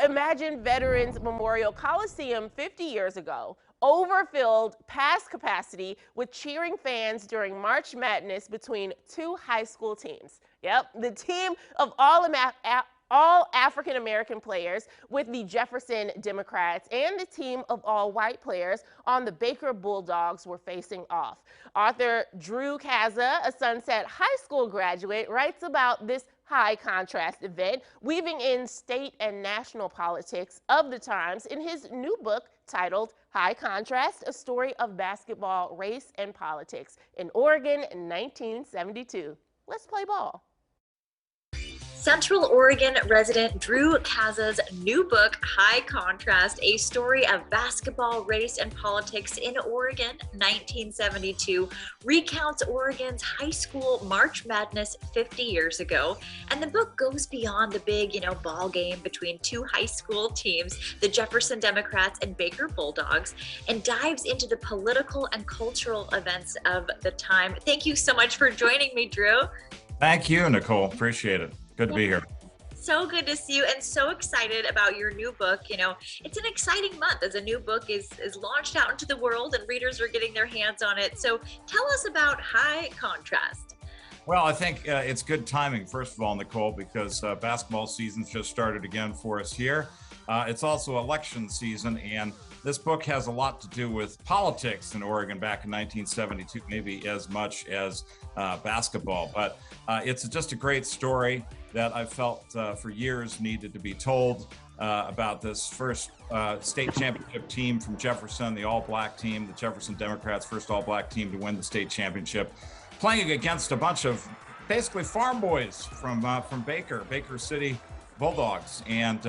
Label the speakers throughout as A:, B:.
A: Imagine Veterans Memorial Coliseum 50 years ago, overfilled past capacity with cheering fans during March Madness between two high school teams. Yep, the team of all African American players with the Jefferson Democrats and the team of all white players on the Baker Bulldogs were facing off. Author Drew Kaza, a Sunset High School graduate, writes about this high contrast event, weaving in state and national politics of the times in his new book titled High Contrast, a story of basketball, race, and politics in Oregon in 1972. Let's play ball.
B: Central Oregon resident Drew Kaza's new book, High Contrast, a story of basketball, race, and politics in Oregon, 1972, recounts Oregon's high school March Madness 50 years ago. And the book goes beyond the big, ball game between two high school teams, the Jefferson Democrats and Baker Bulldogs, and dives into the political and cultural events of the time. Thank you so much for joining me, Drew.
C: Thank you, Nicole. Appreciate it. Good to be here.
B: So good to see you and so excited about your new book. It's an exciting month as a new book is launched out into the world and readers are getting their hands on it. So tell us about High Contrast.
C: Well, I think it's good timing, first of all, Nicole, because basketball season's just started again for us here. It's also election season, and this book has a lot to do with politics in Oregon back in 1972, maybe as much as basketball. But it's just a great story that I felt for years needed to be told about this first state championship team from Jefferson, the all-black team, the Jefferson Democrats' first all-black team to win the state championship, playing against a bunch of basically farm boys from Baker City Bulldogs. And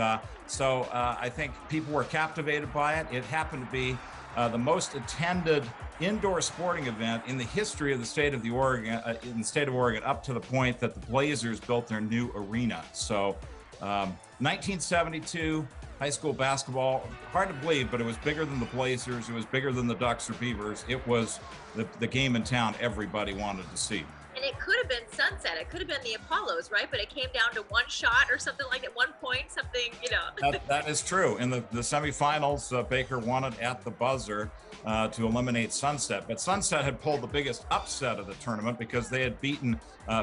C: so I think people were captivated by it. It happened to be the most attended indoor sporting event in the history of the state of Oregon, up to the point that the Blazers built their new arena. So 1972 high school basketball, hard to believe, but it was bigger than the Blazers. It was bigger than the Ducks or Beavers. It was the game in town everybody wanted to see.
B: And it could have been Sunset. It could have been the Apollos, right? But it came down to one shot or something like at one point,
C: That is true. In the semifinals, Baker won it at the buzzer to eliminate Sunset. But Sunset had pulled the biggest upset of the tournament because they had beaten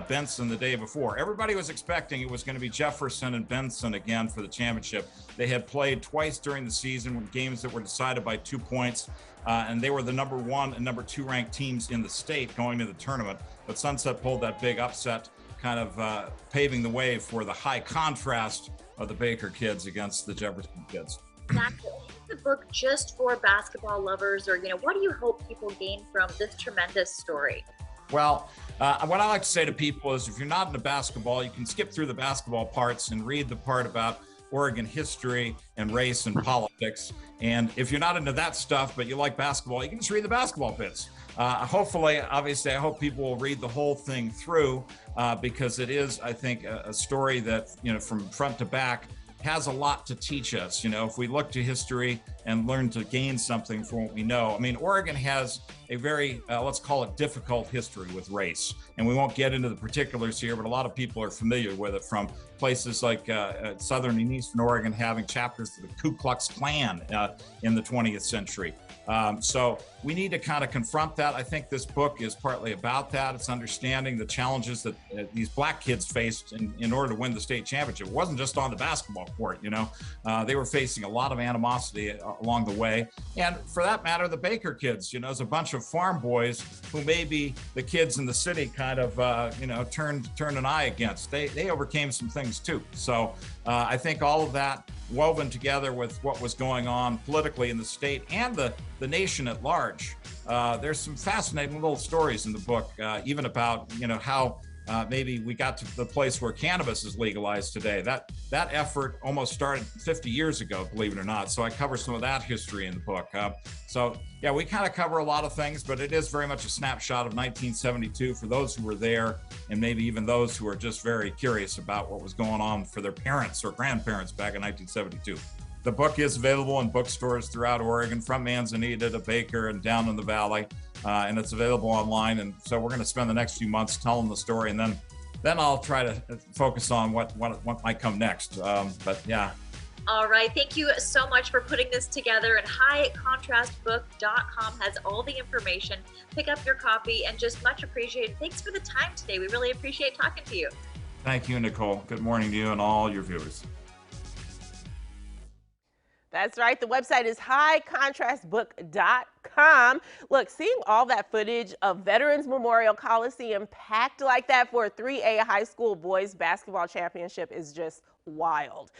C: Benson the day before. Everybody was expecting it was going to be Jefferson and Benson again for the championship. They had played twice during the season with games that were decided by 2 points. And they were the number 1 and number 2 ranked teams in the state going to the tournament. But Sunset pulled that big upset, kind of paving the way for the high contrast of the Baker kids against the Jefferson kids.
B: Exactly. Is the book just for basketball lovers, or what do you hope people gain from this tremendous story?
C: Well, what I like to say to people is if you're not into basketball, you can skip through the basketball parts and read the part about Oregon history and race and politics. And if you're not into that stuff, but you like basketball, you can just read the basketball bits. Hopefully, obviously, I hope people will read the whole thing through because it is, I think, a story that, from front to back has a lot to teach us. If we look to history and learn to gain something from what we know. I mean, Oregon has a very, let's call it difficult history with race. And we won't get into the particulars here, but a lot of people are familiar with it from places like Southern and Eastern Oregon having chapters of the Ku Klux Klan in the 20th century. So we need to kind of confront that. I think this book is partly about that. It's understanding the challenges that these black kids faced in order to win the state championship. It wasn't just on the basketball court, they were facing a lot of animosity along the way. And for that matter, the Baker kids, as a bunch of farm boys who maybe the kids in the city kind of, turned an eye against. They overcame some things too. So I think all of that woven together with what was going on politically in the state and the nation at large. There's some fascinating little stories in the book, even about, how maybe we got to the place where cannabis is legalized today. That effort almost started 50 years ago, believe it or not. So I cover some of that history in the book. So yeah, we kind of cover a lot of things, but it is very much a snapshot of 1972 for those who were there, and maybe even those who are just very curious about what was going on for their parents or grandparents back in 1972. The book is available in bookstores throughout Oregon, from Manzanita to Baker and down in the valley, and it's available online. And so we're going to spend the next few months telling the story, and then I'll try to focus on what might come next. But yeah,
B: All right. Thank you so much for putting this together. And highcontrastbook.com has all the information. Pick up your copy and just much appreciated. Thanks for the time today. We really appreciate talking to you.
C: Thank you, Nicole. Good morning to you and all your viewers.
A: That's right. The website is highcontrastbook.com. Look, seeing all that footage of Veterans Memorial Coliseum packed like that for a 3A high school boys basketball championship is just wild.